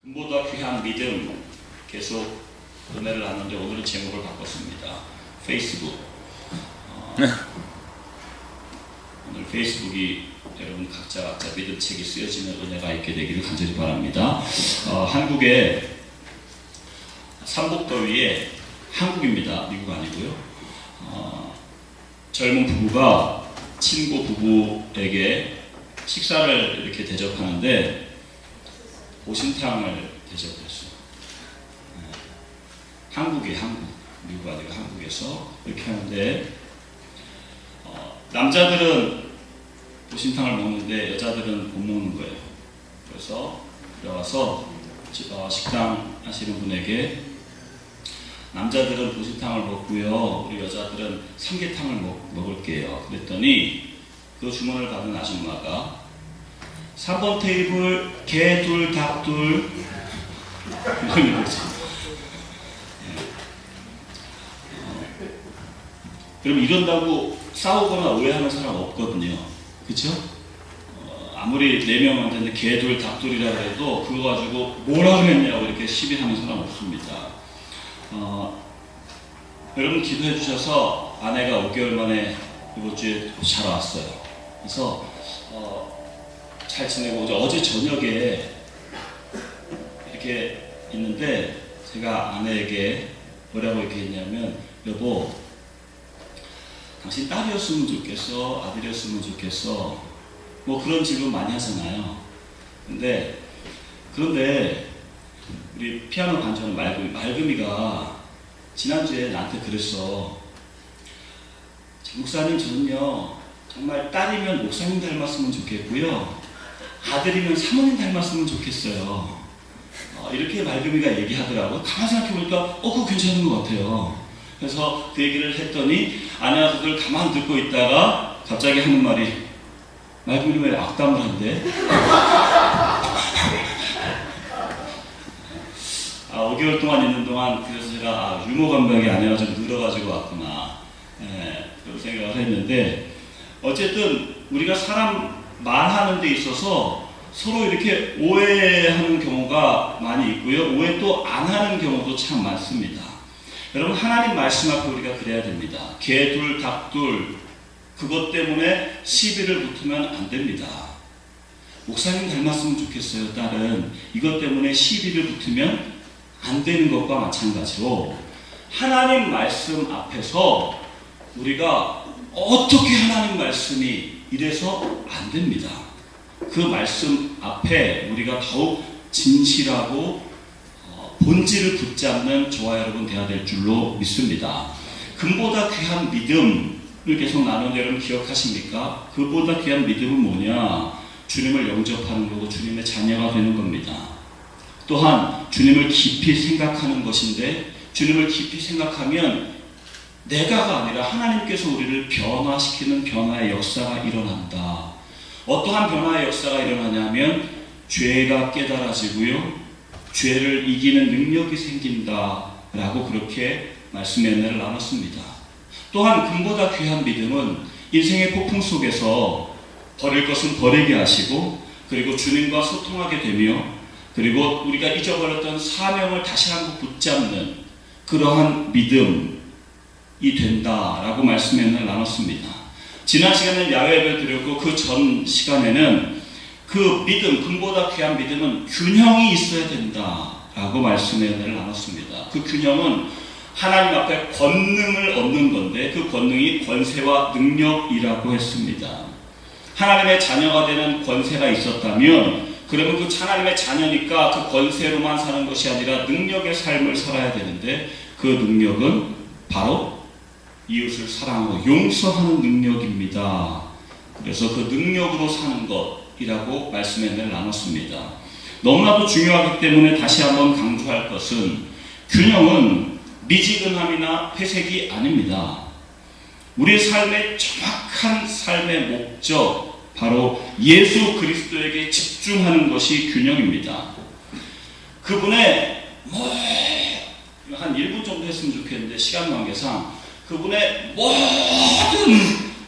금보다 귀한 믿음 계속 은혜를 나누는데 오늘은 제목을 바꿨습니다. 페이스북. 오늘 페이스북이 여러분 각자 믿음책이 쓰여지는 은혜가 있게 되기를 간절히 바랍니다. 한국의 삼복더위에 한국입니다. 미국 아니고요. 젊은 부부가 친구 부부에게 식사를 이렇게 대접하는데 보신탕을 대접했어요. 한국, 미국 아니고 한국에서 이렇게 하는데 남자들은 보신탕을 먹는데 여자들은 못 먹는 거예요. 그래서 들어와서 식당 하시는 분에게 남자들은 보신탕을 먹고요, 우리 여자들은 삼계탕을 먹을게요. 그랬더니 그 주문을 받은 아줌마가 3번 테이블 개 둘, 닭 둘 이런 거죠. 그럼 이런다고 싸우거나 오해하는 사람 없거든요. 그쵸? 아무리 4명한테 개 둘, 닭 둘이라 해도 그거 가지고 뭐라 그랬냐고 이렇게 시비하는 사람 없습니다. 여러분 기도해 주셔서 아내가 5개월 만에 이번 주에 잘 왔어요. 그래서 잘 지내고 어제 저녁에 이렇게 있는데 제가 아내에게 뭐라고 얘기했냐면, 여보, 당신 딸이었으면 좋겠어, 아들이었으면 좋겠어, 뭐 그런 질문 많이 하잖아요. 그런데 우리 피아노 반주하는 말금이가 지난주에 나한테 그랬어. 목사님, 저는요 정말 딸이면 목사님 닮았으면 좋겠고요, 아들이면 사모님 닮았으면 좋겠어요. 이렇게 말금이가 얘기하더라고요. 가만히 생각해보니까 그거 괜찮은 것 같아요. 그래서 그 얘기를 했더니 아내가 그걸 가만히 듣고 있다가 갑자기 하는 말이, 말금이 왜 악담을 한대? 5개월 동안 있는 동안 그래서 제가 유머 감각이 아내가 좀 늘어가지고 왔구나, 그런 생각을 했는데, 어쨌든 우리가 사람 말하는 데 있어서 서로 이렇게 오해하는 경우가 많이 있고요, 오해 또 안 하는 경우도 참 많습니다. 여러분, 하나님 말씀 앞에 우리가 그래야 됩니다. 개 둘, 닭 둘, 그것 때문에 시비를 붙으면 안 됩니다. 목사님 닮았으면 좋겠어요, 딸은, 이것 때문에 시비를 붙으면 안 되는 것과 마찬가지로 하나님 말씀 앞에서 우리가 어떻게 하나님 말씀이 이래서 안 됩니다. 그 말씀 앞에 우리가 더욱 진실하고 본질을 붙잡는 저와 여러분 되어야 될 줄로 믿습니다. 금보다 귀한 믿음을 계속 나누는데 여러분 기억하십니까? 그보다 귀한 믿음은 뭐냐? 주님을 영접하는 거고 주님의 자녀가 되는 겁니다. 또한 주님을 깊이 생각하는 것인데, 주님을 깊이 생각하면 내가가 아니라 하나님께서 우리를 변화시키는 변화의 역사가 일어난다. 어떠한 변화의 역사가 일어나냐면 죄가 깨달아지고요, 죄를 이기는 능력이 생긴다라고 그렇게 말씀의 은혜를 나눴습니다. 또한 금보다 귀한 믿음은 인생의 폭풍 속에서 버릴 것은 버리게 하시고, 그리고 주님과 소통하게 되며, 그리고 우리가 잊어버렸던 사명을 다시 한번 붙잡는 그러한 믿음이 된다라고 말씀의 은혜를 나눴습니다. 지난 시간에는 야외를 드렸고, 그 전 시간에는 그 믿음, 금보다 귀한 믿음은 균형이 있어야 된다라고 말씀의 은혜를 나눴습니다. 그 균형은 하나님 앞에 권능을 얻는 건데, 그 권능이 권세와 능력이라고 했습니다. 하나님의 자녀가 되는 권세가 있었다면, 그러면 그 하나님의 자녀니까 그 권세로만 사는 것이 아니라 능력의 삶을 살아야 되는데, 그 능력은 바로 이웃을 사랑하고 용서하는 능력입니다. 그래서 그 능력으로 사는 것이라고 말씀의 은혜를 나눴습니다. 너무나도 중요하기 때문에 다시 한번 강조할 것은, 균형은 미지근함이나 회색이 아닙니다. 우리의 삶의 정확한 삶의 목적, 바로 예수 그리스도에게 집중하는 것이 균형입니다. 그분의 한 1분 정도 했으면 좋겠는데 시간 관계상 그분의 모든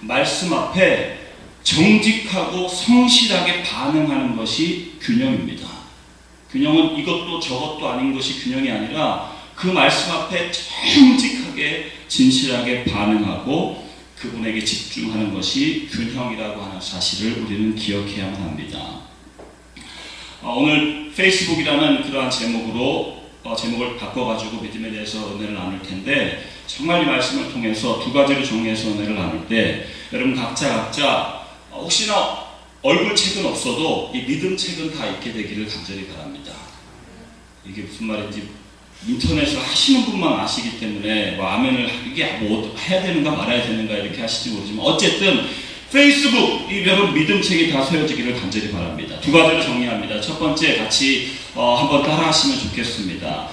말씀 앞에 정직하고 성실하게 반응하는 것이 균형입니다. 균형은 이것도 저것도 아닌 것이 균형이 아니라 그 말씀 앞에 정직하게 진실하게 반응하고 그분에게 집중하는 것이 균형이라고 하는 사실을 우리는 기억해야만 합니다. 오늘 페이스북이라는 그러한 제목으로 제목을 바꿔가지고 믿음에 대해서 은혜를 나눌 텐데, 정말 이 말씀을 통해서 두 가지로 정리해서 은혜를 나눌 때 여러분 각자 혹시나 얼굴 책은 없어도 이 믿음 책은 다 읽게 되기를 간절히 바랍니다. 이게 무슨 말인지 인터넷을 하시는 분만 아시기 때문에 아멘을 이게 뭐 해야 되는가 말아야 되는가 이렇게 하실지 모르지만, 어쨌든 페이스북 이 여러분 믿음 책이 다 서여지기를 간절히 바랍니다. 두 가지로 정리합니다. 첫 번째 같이 한번 따라 하시면 좋겠습니다.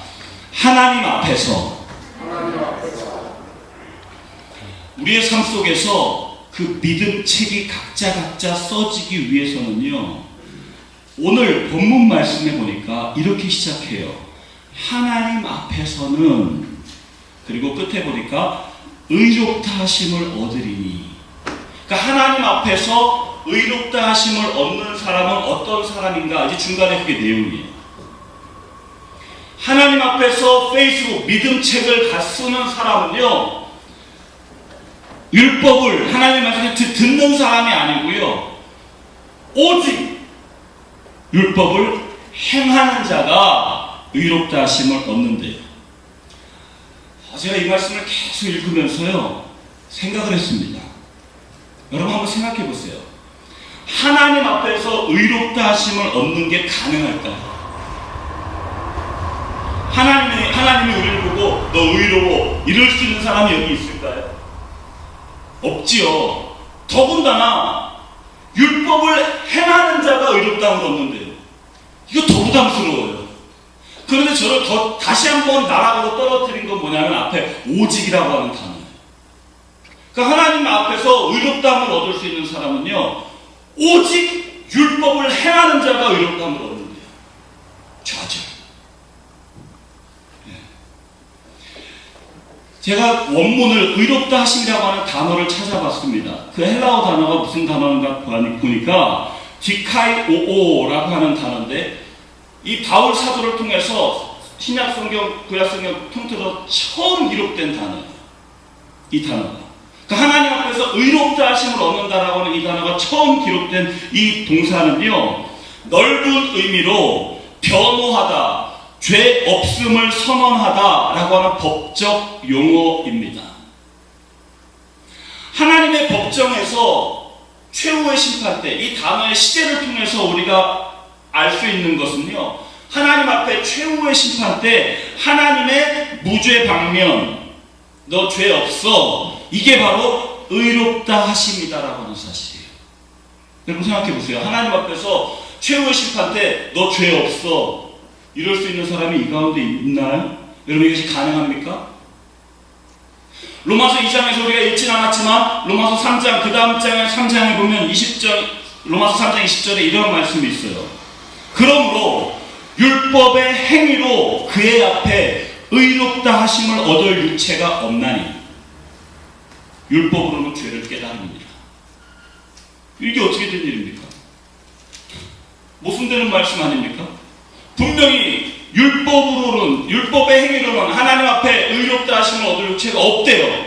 하나님 앞에서 우리의 삶 속에서 그 믿음 책이 각자 써지기 위해서는요, 오늘 본문 말씀에 보니까 이렇게 시작해요. 하나님 앞에서는, 그리고 끝에 보니까 의롭다 하심을 얻으리니. 그러니까 하나님 앞에서 의롭다 하심을 얻는 사람은 어떤 사람인가? 이제 중간에 그게 내용이에요. 하나님 앞에서 페이스북 믿음 책을 쓰는 사람은요, 율법을 하나님 말씀을 듣는 사람이 아니고요, 오직 율법을 행하는 자가 의롭다 하심을 얻는데요. 제가 이 말씀을 계속 읽으면서요 생각을 했습니다. 여러분 한번 생각해 보세요. 하나님 앞에서 의롭다 하심을 얻는 게 가능할까요? 하나님이 우리를 보고 너 의로워 이럴 수 있는 사람이 여기 있을까요? 없지요. 더군다나 율법을 행하는 자가 의롭다함을 얻는데요. 이거 더 부담스러워요. 그런데 저를 다시 한번 나락으로 떨어뜨린 건 뭐냐면 앞에 오직이라고 하는 단어예요. 그러니까 하나님 앞에서 의롭다함을 얻을 수 있는 사람은요, 오직 율법을 행하는 자가 의롭다함을 얻는데요. 저죠. 제가 원문을 의롭다 하심이라고 하는 단어를 찾아봤습니다. 그 헬라어 단어가 무슨 단어인가 보니까 디카이오오라고 하는 단어인데, 이 바울 사도를 통해서 신약 성경, 구약 성경 통틀어 처음 기록된 단어예요. 이 단어가. 그러니까 하나님 앞에서 의롭다 하심을 얻는다라고 하는 이 단어가 처음 기록된 이 동사는요, 넓은 의미로 변호하다, 죄 없음을 선언하다라고 하는 법적 용어입니다. 하나님의 법정에서 최후의 심판 때 이 단어의 시제를 통해서 우리가 알 수 있는 것은요, 하나님 앞에 최후의 심판 때 하나님의 무죄 방면, 너 죄 없어, 이게 바로 의롭다 하심이다라고 하는 사실이에요. 여러분 생각해 보세요. 하나님 앞에서 최후의 심판 때 너 죄 없어 이럴 수 있는 사람이 이 가운데 있나요? 여러분 이것이 가능합니까? 로마서 2장에서 우리가 읽진 않았지만 로마서 3장 그 다음 장에 3장에 보면 20절, 로마서 3장 20절에 이런 말씀이 있어요. 그러므로 율법의 행위로 그의 앞에 의롭다 하심을 얻을 유체가 없나니 율법으로는 죄를 깨달습니다. 이게 어떻게 된 일입니까? 모순되는 말씀 아닙니까? 분명히 율법의 행위로는 하나님 앞에 의롭다 하심을 얻을 유체가 없대요.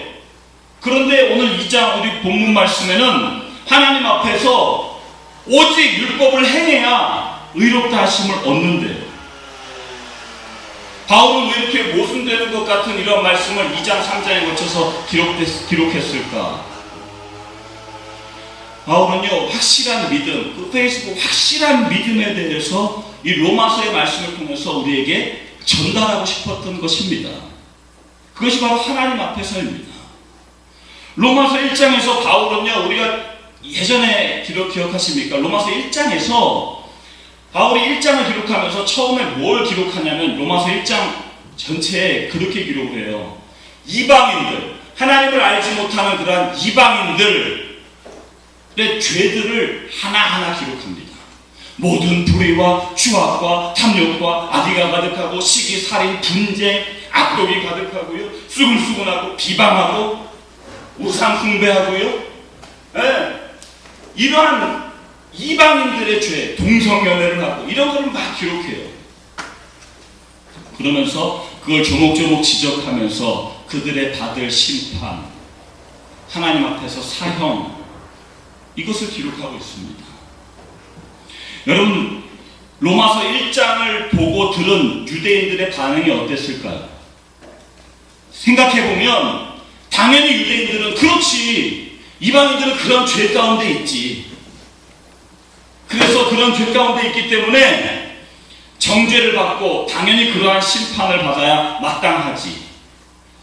그런데 오늘 2장 우리 본문 말씀에는 하나님 앞에서 오직 율법을 행해야 의롭다 하심을 얻는데요. 바울은 왜 이렇게 모순되는 것 같은 이런 말씀을 2장 3장에 거쳐서 기록했을까? 바울은요, 확실한 믿음, 그 페이스북 확실한 믿음에 대해서 이 로마서의 말씀을 통해서 우리에게 전달하고 싶었던 것입니다. 그것이 바로 하나님 앞에서입니다. 로마서 1장에서 바울은요, 우리가 예전에 기억하십니까? 로마서 1장에서 바울이 1장을 기록하면서 처음에 뭘 기록하냐면 로마서 1장 전체에 그렇게 기록을 해요. 이방인들, 하나님을 알지 못하는 그러한 이방인들의 죄들을 하나하나 기록합니다. 모든 불의와 추악과 탐욕과 악의가 가득하고 시기, 살인, 분쟁, 악독이 가득하고요. 수근수근하고 비방하고 우상 숭배하고요. 이러한 이방인들의 죄, 동성연애를 하고 이런 거를 막 기록해요. 그러면서 그걸 조목조목 지적하면서 그들의 받을 심판, 하나님 앞에서 사형, 이것을 기록하고 있습니다. 여러분, 로마서 1장을 보고 들은 유대인들의 반응이 어땠을까요? 생각해보면 당연히 유대인들은 그렇지, 이방인들은 그런 죄 가운데 있지, 그래서 그런 죄 가운데 있기 때문에 정죄를 받고 당연히 그러한 심판을 받아야 마땅하지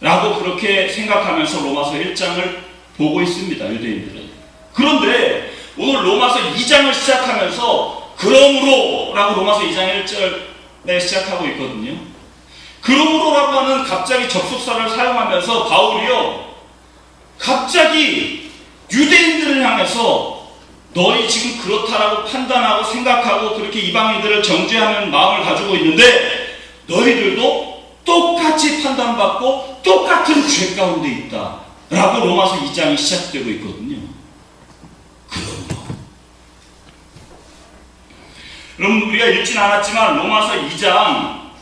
라고 그렇게 생각하면서 로마서 1장을 보고 있습니다, 유대인들은. 그런데 오늘 로마서 2장을 시작하면서 그러므로 라고 로마서 2장 1절에 시작하고 있거든요. 그러므로 라고 하는 갑자기 접속사를 사용하면서 바울이요, 갑자기 유대인들을 향해서 너희 지금 그렇다라고 판단하고 생각하고 그렇게 이방인들을 정죄하는 마음을 가지고 있는데 너희들도 똑같이 판단받고 똑같은 죄 가운데 있다 라고 로마서 2장이 시작되고 있거든요. 그러므로 여러분, 우리가 읽진 않았지만 로마서 2장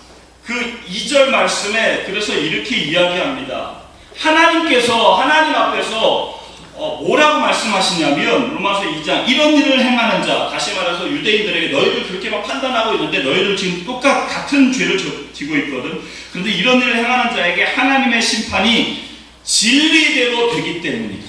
그 2절 말씀에 그래서 이렇게 이야기합니다. 하나님께서 하나님 앞에서 뭐라고 말씀하시냐면 로마서 2장, 이런 일을 행하는 자, 다시 말해서 유대인들에게 너희들 그렇게만 판단하고 있는데 너희들 지금 같은 죄를 지고 있거든. 그런데 이런 일을 행하는 자에게 하나님의 심판이 진리대로 되기 때문이다.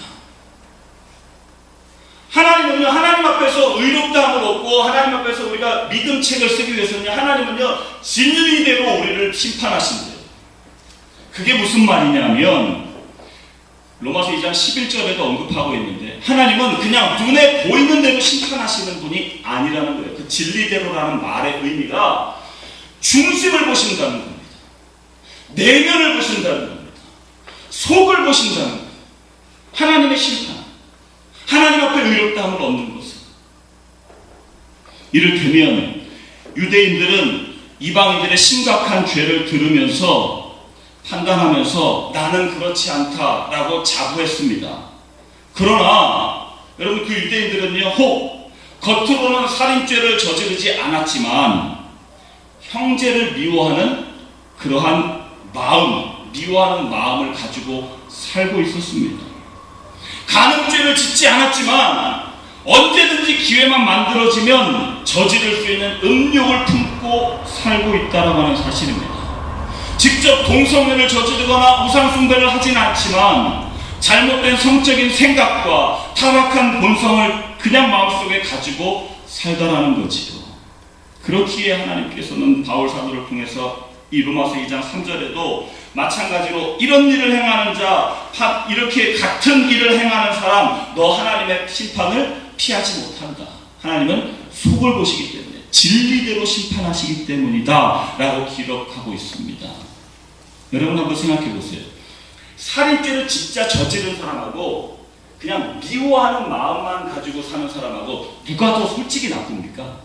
하나님은요, 하나님 앞에서 의롭다함을 얻고 하나님 앞에서 우리가 믿음책을 쓰기 위해서는요, 하나님은요 진리대로 우리를 심판하신대요. 그게 무슨 말이냐면 로마서 2장 11절에도 언급하고 있는데 하나님은 그냥 눈에 보이는 대로 심판하시는 분이 아니라는 거예요. 그 진리대로라는 말의 의미가 중심을 보신다는 겁니다. 내면을 보신다는 겁니다. 속을 보신다는 겁니다. 하나님의 심판, 하나님 앞에 의롭다함을 얻는 것은, 이를테면 유대인들은 이방인들의 심각한 죄를 들으면서 판단하면서 나는 그렇지 않다라고 자부했습니다. 그러나 여러분, 그 유대인들은요, 혹 겉으로는 살인죄를 저지르지 않았지만 형제를 미워하는 그러한 마음, 미워하는 마음을 가지고 살고 있었습니다. 간음죄를 짓지 않았지만 언제든지 기회만 만들어지면 저지를 수 있는 음욕을 품고 살고 있다라고 하는 사실입니다. 직접 동성애를 저지르거나 우상숭배를 하진 않지만 잘못된 성적인 생각과 타락한 본성을 그냥 마음속에 가지고 살다라는 거지요. 그렇기에 하나님께서는 바울 사도를 통해서 이 로마서 2장 3절에도 마찬가지로 이런 일을 행하는 자, 이렇게 같은 일을 행하는 사람, 너 하나님의 심판을 피하지 못한다. 하나님은 속을 보시기 때문에 진리대로 심판하시기 때문이다 라고 기록하고 있습니다. 여러분 한번 생각해 보세요. 살인죄를 진짜 저지른 사람하고 그냥 미워하는 마음만 가지고 사는 사람하고 누가 더 솔직히 나쁩니까?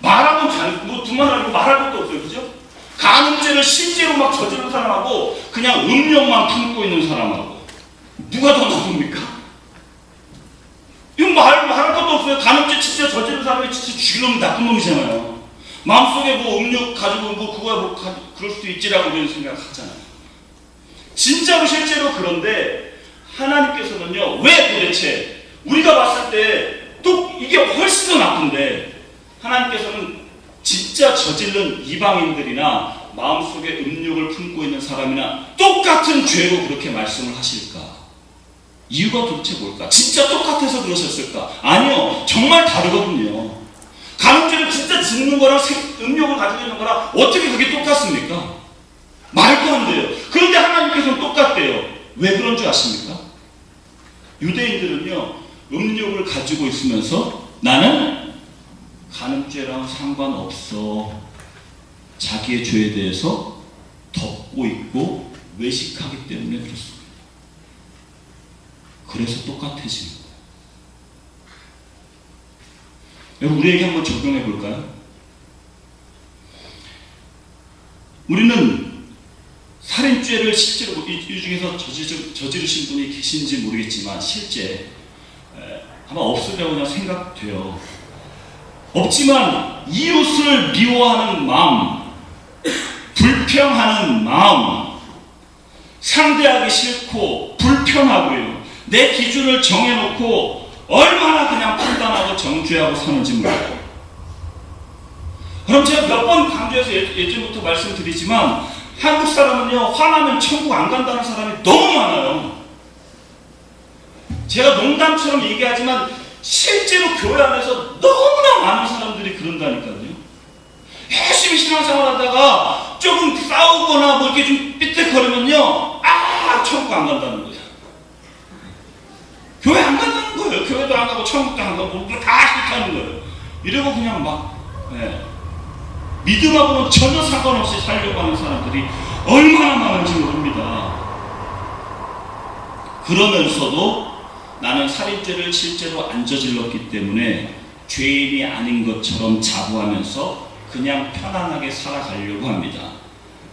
말하면 두말 아니고 말할 것도 없어요. 그죠? 간음죄를 실제로 막 저지른 사람하고 그냥 음욕만 품고 있는 사람하고 누가 더 나쁩니까? 이건 말할 것도 없어요. 간음죄 진짜 저지른 사람이 진짜 죽이려면 나쁜 놈이잖아요. 마음속에 뭐 음욕 가지고 그거야 그럴 수도 있지라고 우리는 생각하잖아요. 진짜로 실제로. 그런데 하나님께서는요, 왜 도대체 우리가 봤을 때 또 이게 훨씬 더 나쁜데 하나님께서는 진짜 저질른 이방인들이나 마음속에 음욕을 품고 있는 사람이나 똑같은 죄로 그렇게 말씀을 하실까? 이유가 도대체 뭘까? 진짜 똑같아서 그러셨을까? 아니요, 정말 다르거든요. 간음죄를 진짜 짓는 거랑 음욕을 가지고 있는 거랑 어떻게 그게 똑같습니까? 말도 안 돼요. 그런데 하나님께서는 똑같대요. 왜 그런 줄 아십니까? 유대인들은요, 음욕을 가지고 있으면서 나는 간음죄랑 상관없어, 자기의 죄에 대해서 덮고 있고 외식하기 때문에 그렇습니다. 그래서 똑같아지는 거예요. 여러분, 우리에게 한번 적용해 볼까요? 우리는 살인죄를 실제로 이 중에서 저지르신 분이 계신지 모르겠지만 실제 아마 없으려고 그냥 생각돼요. 없지만 이웃을 미워하는 마음, 불평하는 마음, 상대하기 싫고 불편하고요. 내 기준을 정해놓고 얼마나 그냥 판단하고 정죄하고 사는지 몰라요. 그럼 제가 몇 번 강조해서 예전부터 말씀드리지만 한국 사람은요, 화나면 천국 안 간다는 사람이 너무 많아요. 제가 농담처럼 얘기하지만 실제로 교회 안에서 너무나 많은 사람들이 그런다니까요. 열심히 신앙생활 하다가 조금 싸우거나 뭐 이렇게 좀 삐뚤거리면요, 천국 안 간다는 거예요. 교회 안 간다는 거예요. 교회도 안 가고 천국도 안 가고 뭐 다 싫다는 거예요. 이러고 그냥 막 믿음하고는 전혀 상관없이 살려고 하는 사람들이 얼마나 많은지 모릅니다. 그러면서도 나는 살인죄를 실제로 안 저질렀기 때문에 죄인이 아닌 것처럼 자부하면서 그냥 편안하게 살아가려고 합니다.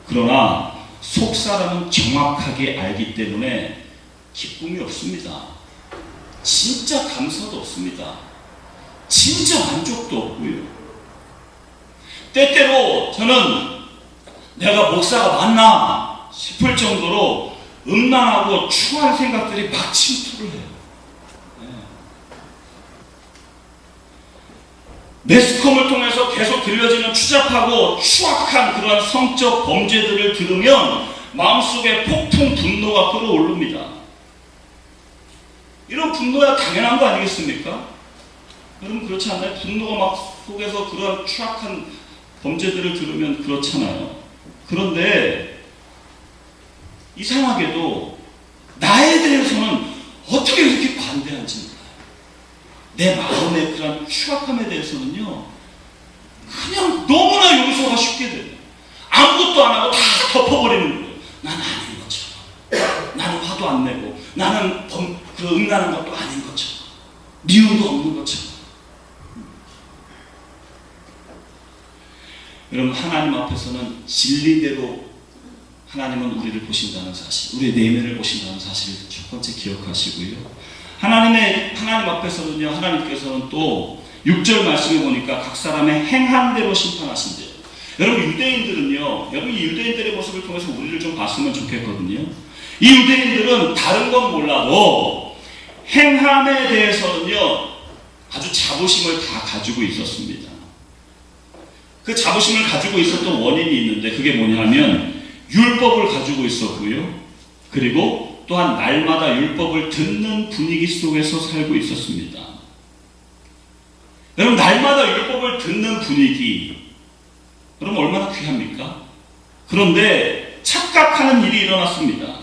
그러나 속사람은 정확하게 알기 때문에 기쁨이 없습니다. 진짜 감사도 없습니다. 진짜 만족도 없고요. 때때로 저는 내가 목사가 맞나 싶을 정도로 음란하고 추한 생각들이 막 침투를 해요. 매스컴을 통해서 계속 들려지는 추잡하고 추악한 그러한 성적 범죄들을 들으면 마음속에 폭풍 분노가 끓어오릅니다. 이런 분노야 당연한 거 아니겠습니까? 여러분 그렇지 않나요? 분노가 막 속에서 그러한 추악한 범죄들을 들으면 그렇잖아요. 그런데 이상하게도 나에 대해서는 어떻게 이렇게 관대한지 몰라요. 내 마음의 그런 추악함에 대해서는요, 그냥 너무나 용서가 쉽게 돼요. 아무것도 안 하고 다 덮어버리는 거예요. 나는 아닌 것처럼. 나는 화도 안 내고, 나는 음란한 것도 아닌 것처럼. 미움도 없는 것처럼. 여러분, 하나님 앞에서는 진리대로 하나님은 우리를 보신다는 사실, 우리의 내면을 보신다는 사실을 첫 번째 기억하시고요. 하나님 앞에서는요, 하나님께서는 또 6절 말씀에 보니까 각 사람의 행한 대로 심판하신대요. 여러분, 유대인들은요, 여러분 이 유대인들의 모습을 통해서 우리를 좀 봤으면 좋겠거든요. 이 유대인들은 다른 건 몰라도 행함에 대해서는요, 아주 자부심을 다 가지고 있었습니다. 그 자부심을 가지고 있었던 원인이 있는데 그게 뭐냐면 율법을 가지고 있었고요. 그리고 또한 날마다 율법을 듣는 분위기 속에서 살고 있었습니다. 여러분, 날마다 율법을 듣는 분위기, 여러분 얼마나 귀합니까? 그런데 착각하는 일이 일어났습니다.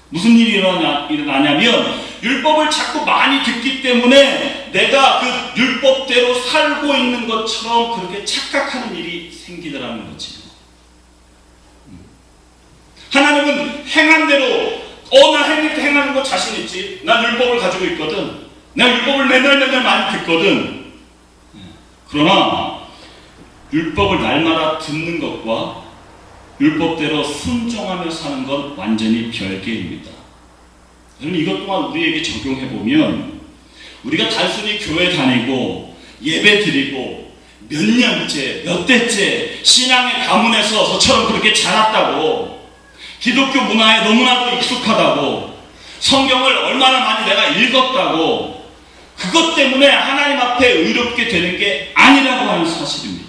무슨 일이 일어나냐면 율법을 자꾸 많이 듣기 때문에 내가 그 율법대로 살고 있는 것처럼 그렇게 착각하는 일이 생기더라는 거죠. 하나님은 행한 대로 나 행하는 거 자신 있지. 난 율법을 가지고 있거든. 내가 율법을 맨날 많이 듣거든. 그러나 율법을 날마다 듣는 것과 율법대로 순종하며 사는 건 완전히 별개입니다. 여러분, 이것 또한 우리에게 적용해보면 우리가 단순히 교회 다니고 예배 드리고 몇 년째, 몇 대째 신앙의 가문에서 저처럼 그렇게 자랐다고, 기독교 문화에 너무나도 익숙하다고, 성경을 얼마나 많이 내가 읽었다고, 그것 때문에 하나님 앞에 의롭게 되는 게 아니라고 하는 사실입니다.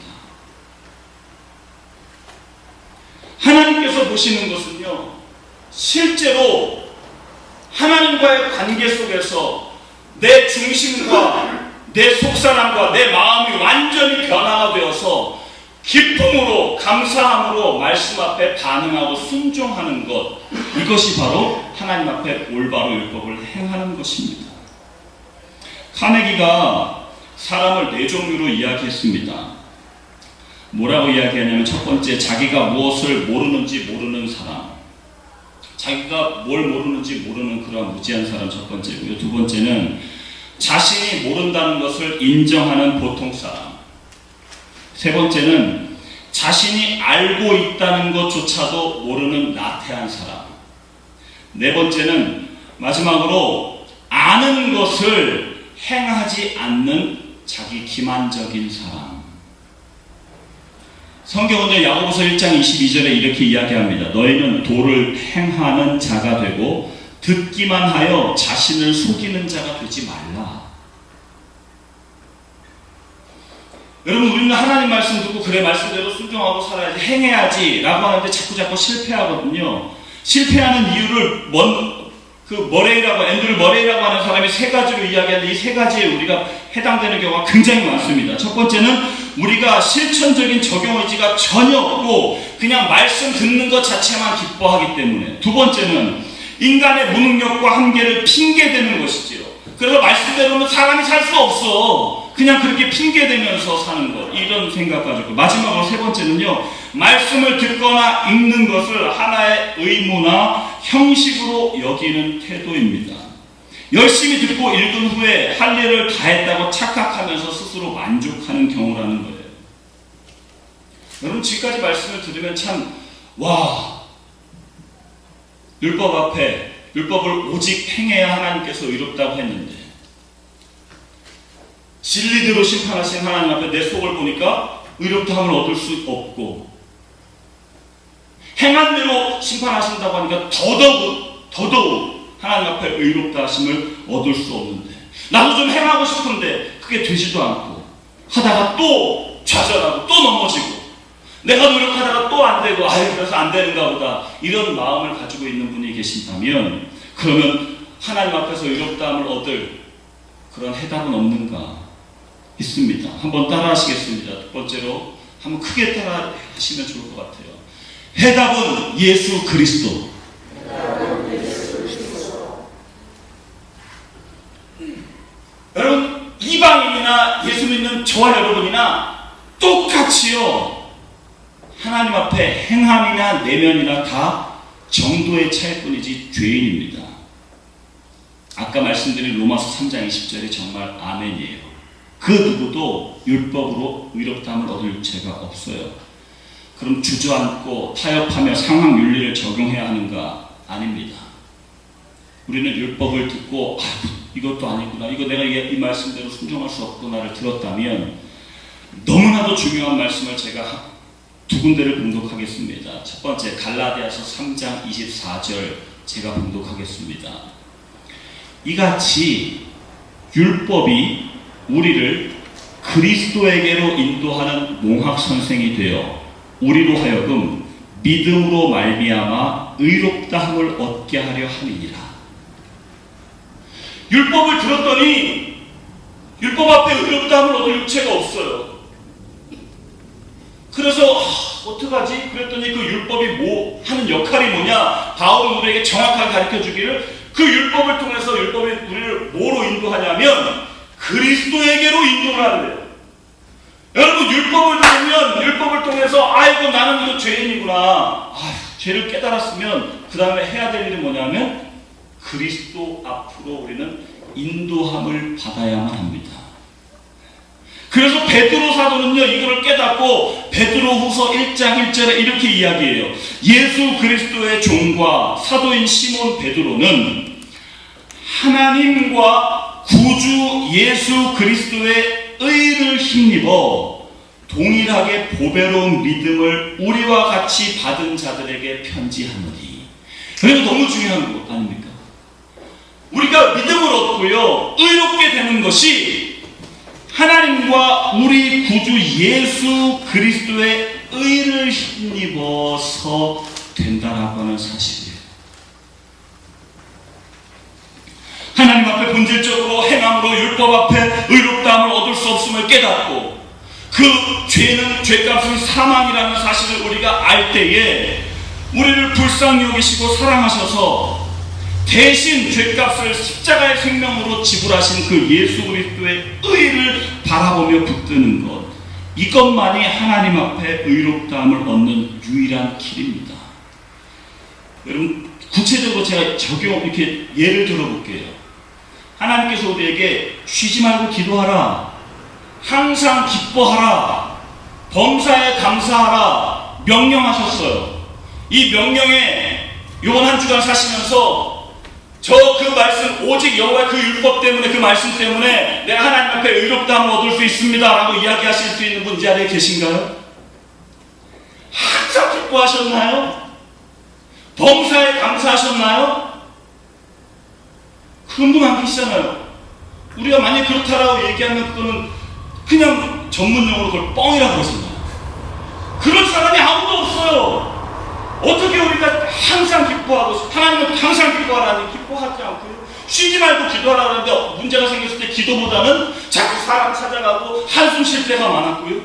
하나님께서 보시는 것은요, 실제로 하나님과의 관계 속에서 내 중심과 내 속사람과 내 마음이 완전히 변화가 되어서 기쁨으로, 감사함으로 말씀 앞에 반응하고 순종하는 것, 이것이 바로 하나님 앞에 올바로 율법을 행하는 것입니다. 카네기가 사람을 네 종류로 이야기했습니다. 뭐라고 이야기하냐면, 첫 번째, 자기가 무엇을 모르는지 모르는 사람, 자기가 뭘 모르는지 모르는 그런 무지한 사람 첫 번째고요. 두 번째는 자신이 모른다는 것을 인정하는 보통 사람, 세 번째는 자신이 알고 있다는 것조차도 모르는 나태한 사람, 네 번째는 마지막으로 아는 것을 행하지 않는 자기 기만적인 사랑. 성경은 야고보서 1장 22절에 이렇게 이야기합니다. 너희는 도를 행하는 자가 되고 듣기만 하여 자신을 속이는 자가 되지 말라. 여러분, 우리는 하나님 말씀 듣고 그래 말씀대로 순종하고 살아야지, 행해야지 라고 하는데 자꾸 실패하거든요. 실패하는 이유를 앤드류 머레이라고 하는 사람이 세 가지로 이야기하는데 이 세 가지에 우리가 해당되는 경우가 굉장히 많습니다. 첫 번째는 우리가 실천적인 적용 의지가 전혀 없고 그냥 말씀 듣는 것 자체만 기뻐하기 때문에. 두 번째는 인간의 무능력과 한계를 핑계대는 것이지요. 그래서 말씀대로는 사람이 살 수 없어. 그냥 그렇게 핑계대면서 사는 것. 이런 생각 가지고. 마지막으로 세 번째는요. 말씀을 듣거나 읽는 것을 하나의 의무나 형식으로 여기는 태도입니다. 열심히 듣고 읽은 후에 할 일을 다 했다고 착각하면서 스스로 만족하는 경우라는 거예요. 여러분, 지금까지 말씀을 들으면 참, 율법 앞에, 율법을 오직 행해야 하나님께서 의롭다고 했는데, 진리대로 심판하신 하나님 앞에 내 속을 보니까 의롭다함을 얻을 수 없고, 행한 대로 심판하신다고 하니까 더더욱 하나님 앞에 의롭다 하심을 얻을 수 없는데, 나도 좀 행하고 싶은데 그게 되지도 않고, 하다가 또 좌절하고 또 넘어지고, 내가 노력하다가 또 안 되고, 그래서 안 되는가 보다, 이런 마음을 가지고 있는 분이 계신다면, 그러면 하나님 앞에서 의롭다함을 얻을 그런 해답은 없는가? 있습니다. 한번 따라 하시겠습니다. 첫 번째로 한번 크게 따라 하시면 좋을 것 같아요. 해답은 예수 그리스도. 여러분, 이방인이나 예수 믿는 저와 여러분이나 똑같이요, 하나님 앞에 행함이나 내면이나 다 정도의 차일 뿐이지 죄인입니다. 아까 말씀드린 로마서 3장 20절이 정말 아멘이에요. 그 누구도 율법으로 의롭다함을 얻을 죄가 없어요. 그럼 주저앉고 타협하며 상황 윤리를 적용해야 하는가? 아닙니다. 우리는 율법을 듣고 이것도 아니구나, 이거 내가 이 말씀대로 순종할 수 없구나를 들었다면, 너무나도 중요한 말씀을 제가 두 군데를 봉독하겠습니다. 첫 번째, 갈라디아서 3장 24절 제가 봉독하겠습니다. 이같이 율법이 우리를 그리스도에게로 인도하는 몽학선생이 되어 우리로 하여금 믿음으로 말미암아 의롭다함을 얻게 하려 함이니라. 율법을 들었더니 율법 앞에 의롭다함을 얻을 육체가 없어요. 그래서 어떡하지? 그랬더니 그 율법이 하는 역할이 뭐냐? 바울은 우리에게 정확하게 가르쳐주기를, 그 율법을 통해서 율법이 우리를 뭐로 인도하냐면 그리스도에게로 인도를 하는데요. 여러분, 율법을 들으면 율법을 통해서 나는 이거 죄인이구나, 죄를 깨달았으면 그 다음에 해야 될 일은 뭐냐면 그리스도 앞으로 우리는 인도함을 받아야만 합니다. 그래서 베드로 사도는요, 이거를 깨닫고 베드로후서 1장 1절에 이렇게 이야기해요. 예수 그리스도의 종과 사도인 시몬 베드로는 하나님과 구주 예수 그리스도의 의를 힘입어 동일하게 보배로운 믿음을 우리와 같이 받은 자들에게 편지하노니. 그래서 너무 중요한 것 아닙니까? 우리가 믿음을 얻고요, 의롭게 되는 것이 하나님과 우리 구주 예수 그리스도의 의를 힘입어서 된다라고 하는 사실이에요. 하나님 앞에 본질적으로 행함으로 율법 앞에 의롭다함을 얻을 수 없음을 깨닫고, 그 죄는 죄값은 사망이라는 사실을 우리가 알 때에 우리를 불쌍히 여기시고 사랑하셔서 대신 죄값을 십자가의 생명으로 지불하신 그 예수 그리스도의 의를 바라보며 붙드는 것, 이것만이 하나님 앞에 의롭다함을 얻는 유일한 길입니다. 여러분, 구체적으로 제가 이렇게 예를 들어볼게요. 하나님께서 우리에게 쉬지 말고 기도하라, 항상 기뻐하라, 범사에 감사하라 명령하셨어요. 이 명령에 이번 한 주간 사시면서 저 그 말씀, 오직 여호와의 그 율법 때문에, 그 말씀 때문에 내가 하나님 앞에 의롭다함을 얻을 수 있습니다 라고 이야기하실 수 있는 분 이 자리에 계신가요? 항상 기뻐하셨나요? 범사에 감사하셨나요? 그런 분 안 계시잖아요. 우리가 만약 그렇다라고 얘기하면 그거는 그냥 전문용어로 그걸 뻥이라고 그러잖아요. 그런 사람이 아무도 없어요. 어떻게 우리가 항상 기뻐하고, 하나님은 항상 기뻐하라니 기뻐하지 않고요. 쉬지 말고 기도하라는데 문제가 생겼을 때 기도보다는 자꾸 사람 찾아가고 한숨 쉴 때가 많았고요.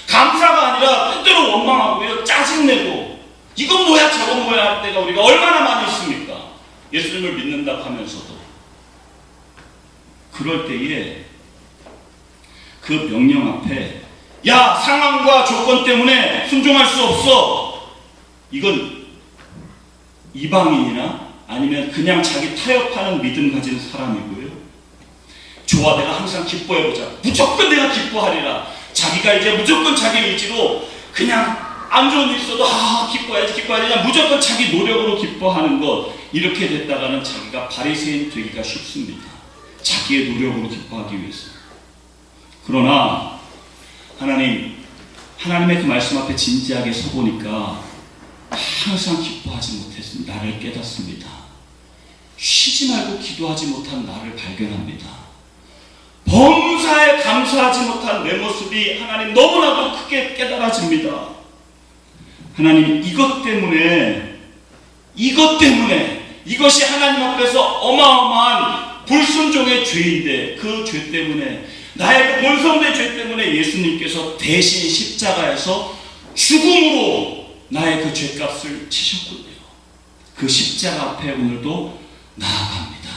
감사가 아니라 때때로 원망하고요. 짜증내고 이건 뭐야 저건 뭐야 할 때가 우리가 얼마나 많이 있습니까? 예수님을 믿는다고 하면서도. 그럴 때에 그 명령 앞에 야 상황과 조건 때문에 순종할 수 없어. 이건 이방인이나 아니면 그냥 자기 타협하는 믿음 가진 사람이고요. 좋아 내가 항상 기뻐해보자. 무조건 내가 기뻐하리라. 자기가 이제 무조건 자기 의지로 그냥 안 좋은 일 있어도 기뻐해야지 그냥 무조건 자기 노력으로 기뻐하는 것. 이렇게 됐다가는 자기가 바리새인 되기가 쉽습니다. 자기의 노력으로 기뻐하기 위해서. 그러나 하나님의 그 말씀 앞에 진지하게 서보니까 항상 기뻐하지 못했습니다. 나를 깨닫습니다. 쉬지 말고 기도하지 못한 나를 발견합니다. 범사에 감사하지 못한 내 모습이 하나님 너무나도 크게 깨달아집니다. 하나님 이것 때문에 이것이 하나님 앞에서 어마어마한 불순종의 죄인데 그 죄 때문에 나의 그 본성의 죄 때문에 예수님께서 대신 십자가에서 죽음으로 나의 그 죄값을 치셨군요. 그 십자가 앞에 오늘도 나아갑니다.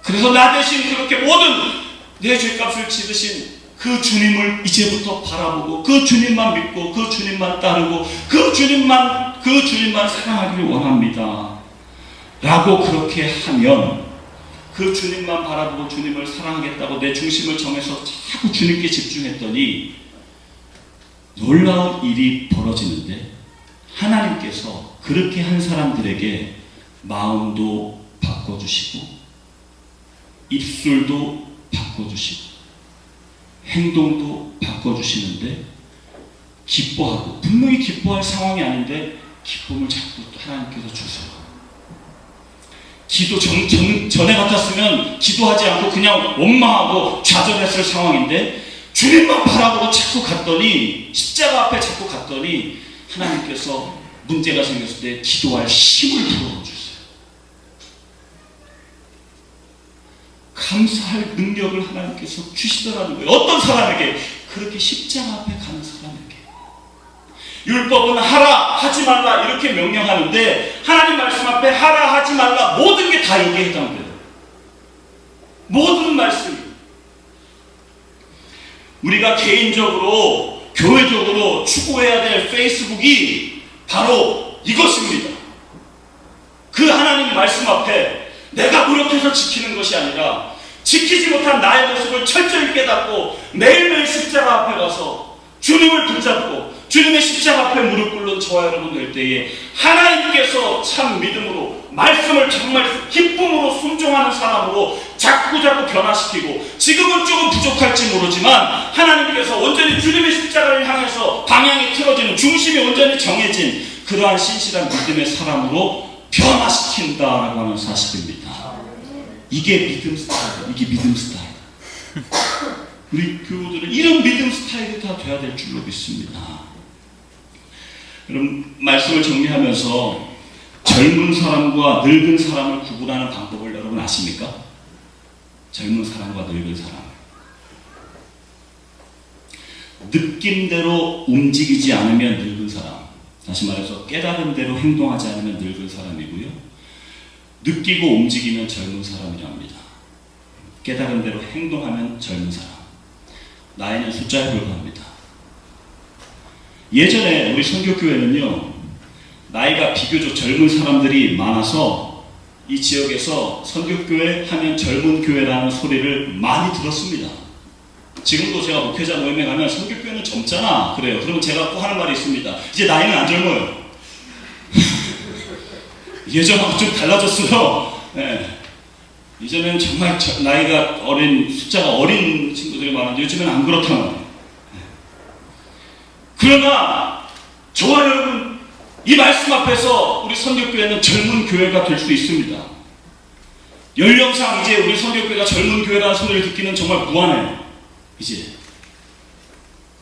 그래서 나 대신 그렇게 모든 내 죄값을 치르신 그 주님을 이제부터 바라보고 그 주님만 믿고 그 주님만 따르고 그 주님만 사랑하기를 원합니다 라고 그렇게 하면 그 주님만 바라보고 주님을 사랑하겠다고 내 중심을 정해서 자꾸 주님께 집중했더니 놀라운 일이 벌어지는데 하나님께서 그렇게 한 사람들에게 마음도 바꿔주시고 입술도 바꿔주시고 행동도 바꿔주시는데 기뻐하고 분명히 기뻐할 상황이 아닌데 기쁨을 자꾸 하나님께서 주세요. 기도 전에 같았으면 기도하지 않고 그냥 원망하고 좌절했을 상황인데 주님만 바라보고 자꾸 갔더니 십자가 앞에 자꾸 갔더니 하나님께서 문제가 생겼을 때 기도할 힘을 불어주세요. 감사할 능력을 하나님께서 주시더라는 거예요. 어떤 사람에게? 그렇게 십자가 앞에 가는 사람에게. 율법은 하라 하지 말라 이렇게 명령하는데 하나님 말씀 앞에 하라 하지 말라 모든 게 다 여기에 해당돼요. 모든 말씀이. 우리가 개인적으로 교회적으로 추구해야 될 페이스북이 바로 이것입니다. 그 하나님 말씀 앞에 내가 노력해서 지키는 것이 아니라 지키지 못한 나의 모습을 철저히 깨닫고 매일매일 십자가 앞에 가서 주님을 붙잡고 주님의 십자가 앞에 무릎 꿇는 저와 여러분 될 때에 하나님께서 참 믿음으로 말씀을 정말 기쁨으로 순종하는 사람으로 자꾸 변화시키고 지금은 조금 부족할지 모르지만 하나님께서 온전히 주님의 십자가를 향해서 방향이 틀어지는 중심이 온전히 정해진 그러한 신실한 믿음의 사람으로 변화시킨다라고 하는 사실입니다. 이게 믿음 스타일이에요. 이게 믿음 스타일. 우리 교우들은 이런 믿음 스타일이 다 돼야 될 줄로 믿습니다. 여러분 말씀을 정리하면서 젊은 사람과 늙은 사람을 구분하는 방법을 여러분 아십니까? 젊은 사람과 늙은 사람. 느낌대로 움직이지 않으면 늙은 사람. 다시 말해서 깨달은 대로 행동하지 않으면 늙은 사람이고요. 느끼고 움직이면 젊은 사람이라 합니다. 깨달은 대로 행동하면 젊은 사람. 나이는 숫자에 불과합니다. 예전에 우리 선교교회는요, 나이가 비교적 젊은 사람들이 많아서 이 지역에서 선교교회 하면 젊은 교회라는 소리를 많이 들었습니다. 지금도 제가 목회자 모임에 가면 선교교회는 젊잖아 그래요. 그러면 제가 꼭 하는 말이 있습니다. 이제 나이는 안 젊어요. 예전하고 좀 달라졌어요. 예. 이전에는 정말 나이가 어린, 숫자가 어린 친구들이 많은데 요즘에는 안 그렇다는 거예요. 그러나 저와 여러분, 이 말씀 앞에서 우리 선교교회는 젊은 교회가 될 수 있습니다. 연령상 이제 우리 선교교회가 젊은 교회라는 소리를 듣기는 정말 무한해요. 이제.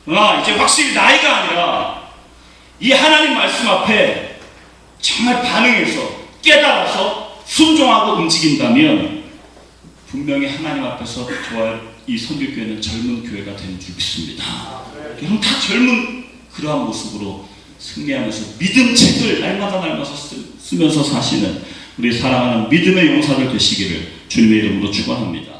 그러나 이제 확실히 나이가 아니라 이 하나님 말씀 앞에 정말 반응해서 깨달아서 순종하고 움직인다면 분명히 하나님 앞에서 저와 이 선교교회는 젊은 교회가 되는 줄 믿습니다. 여러분 다 젊은 그러한 모습으로 승리하면서 믿음 책을 날마다 쓰면서 사시는 우리 사랑하는 믿음의 용사들 되시기를 주님의 이름으로 축원합니다.